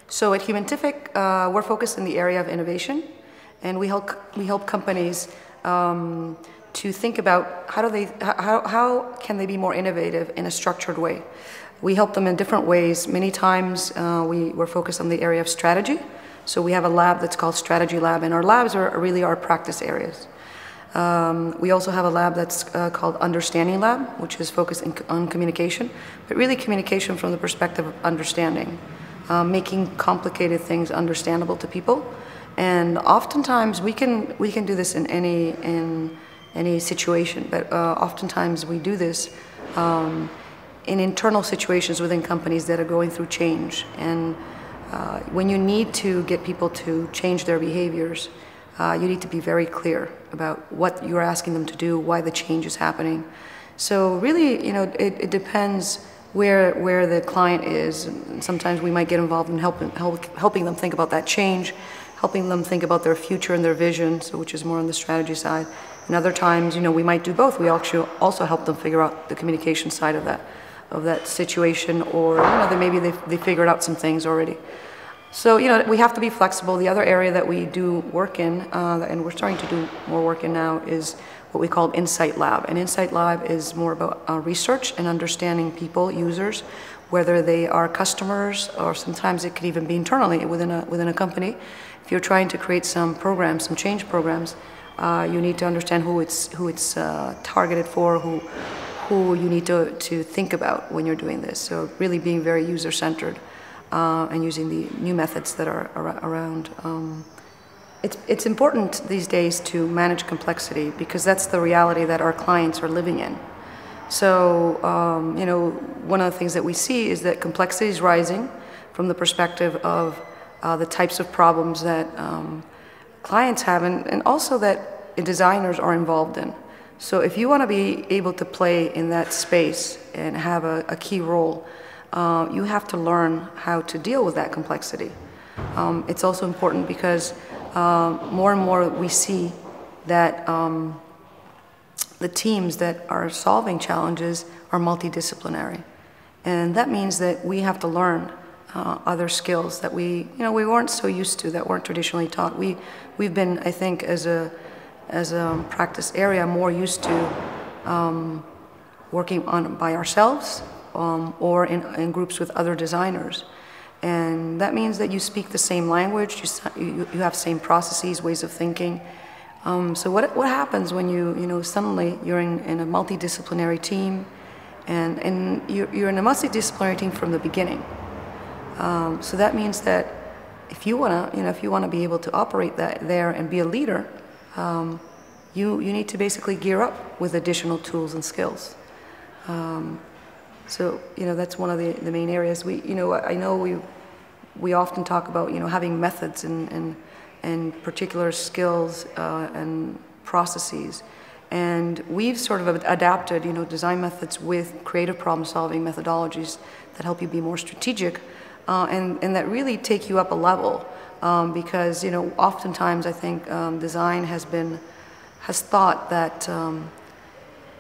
So at Humanific, we're focused in the area of innovation, and we help companies to think about how can they be more innovative in a structured way. We help them in different ways. Many times we're focused on the area of strategy. So we have a lab that's called Strategy Lab, and our labs are really our practice areas. We also have a lab that's called Understanding Lab, which is focused on communication, but really communication from the perspective of understanding, making complicated things understandable to people. And oftentimes we can do this in any situation, but oftentimes we do this in internal situations within companies that are going through change. And when you need to get people to change their behaviors, you need to be very clear about what you're asking them to do, why the change is happening. So really, it depends where the client is. And sometimes we might get involved in helping them think about that change, helping them think about their future and their vision, so which is more on the strategy side. And other times, we might do both. We actually also help them figure out the communication side of that situation, or maybe they figured out some things already. So we have to be flexible. The other area that we do work in, and we're starting to do more work in now, is what we call Insight Lab. And Insight Lab is more about research and understanding people, users, whether they are customers, or sometimes it could even be internally within a company. If you're trying to create some programs, some change programs, you need to understand who it's targeted for, who you need to think about when you're doing this. So really being very user-centered and using the new methods that are around. It's important these days to manage complexity, because that's the reality that our clients are living in. So one of the things that we see is that complexity is rising from the perspective of the types of problems that clients have, and also that designers are involved in. So if you want to be able to play in that space and have a key role, you have to learn how to deal with that complexity. It's also important because more and more we see that the teams that are solving challenges are multidisciplinary. And that means that we have to learn other skills that we weren't so used to, that weren't traditionally taught. We've been, I think, as a practice area, more used to working by ourselves or in groups with other designers. And that means that you speak the same language, you have same processes, ways of thinking. So what happens when suddenly you're in a multidisciplinary team, and you're in a multidisciplinary team from the beginning. So that means that if you wanna be able to operate there and be a leader, you need to basically gear up with additional tools and skills. So that's one of the main areas. I know we often talk about having methods and particular skills and processes, and we've sort of adapted design methods with creative problem-solving methodologies that help you be more strategic, and that really take you up a level. Because oftentimes I think design has thought that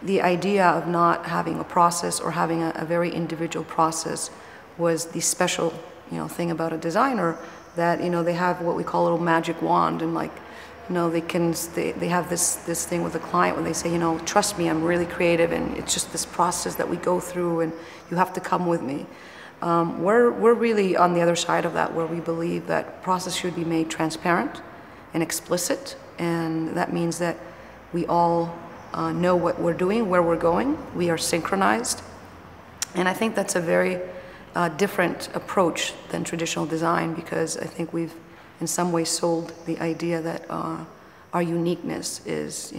the idea of not having a process or having a very individual process was the special thing about a designer, that they have what we call a little magic wand, and they have this thing with the client when they say trust me, I'm really creative, and it's just this process that we go through, and you have to come with me. We're really on the other side of that, where we believe that process should be made transparent and explicit, and that means that we all know what we're doing, where we're going, we are synchronized. And I think that's a very different approach than traditional design, because I think we've in some ways sold the idea that our uniqueness is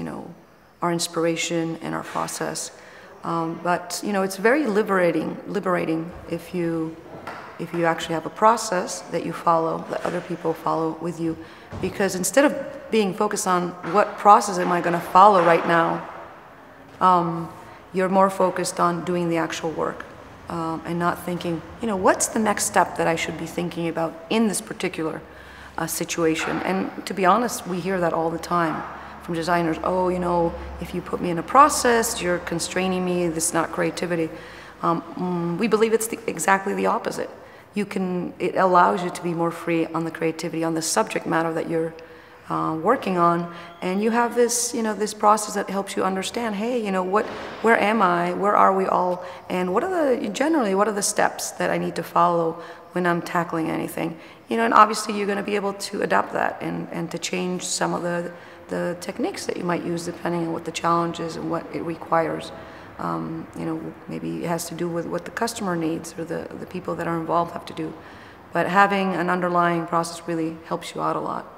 our inspiration and our process. But it's very liberating if you actually have a process that you follow, that other people follow with you, because instead of being focused on what process am I going to follow right now, you're more focused on doing the actual work, and not thinking, what's the next step that I should be thinking about in this particular situation. And to be honest, we hear that all the time from designers. Oh, if you put me in a process, you're constraining me, this is not creativity. We believe it's exactly the opposite. it allows you to be more free on the creativity, on the subject matter that you're working on, and you have this, this process that helps you understand, hey, where am I, where are we all, and what are the steps that I need to follow when I'm tackling anything, and obviously you're going to be able to adapt that and to change some of the techniques that you might use depending on what the challenge is and what it requires. Maybe it has to do with what the customer needs or the people that are involved have to do, but having an underlying process really helps you out a lot.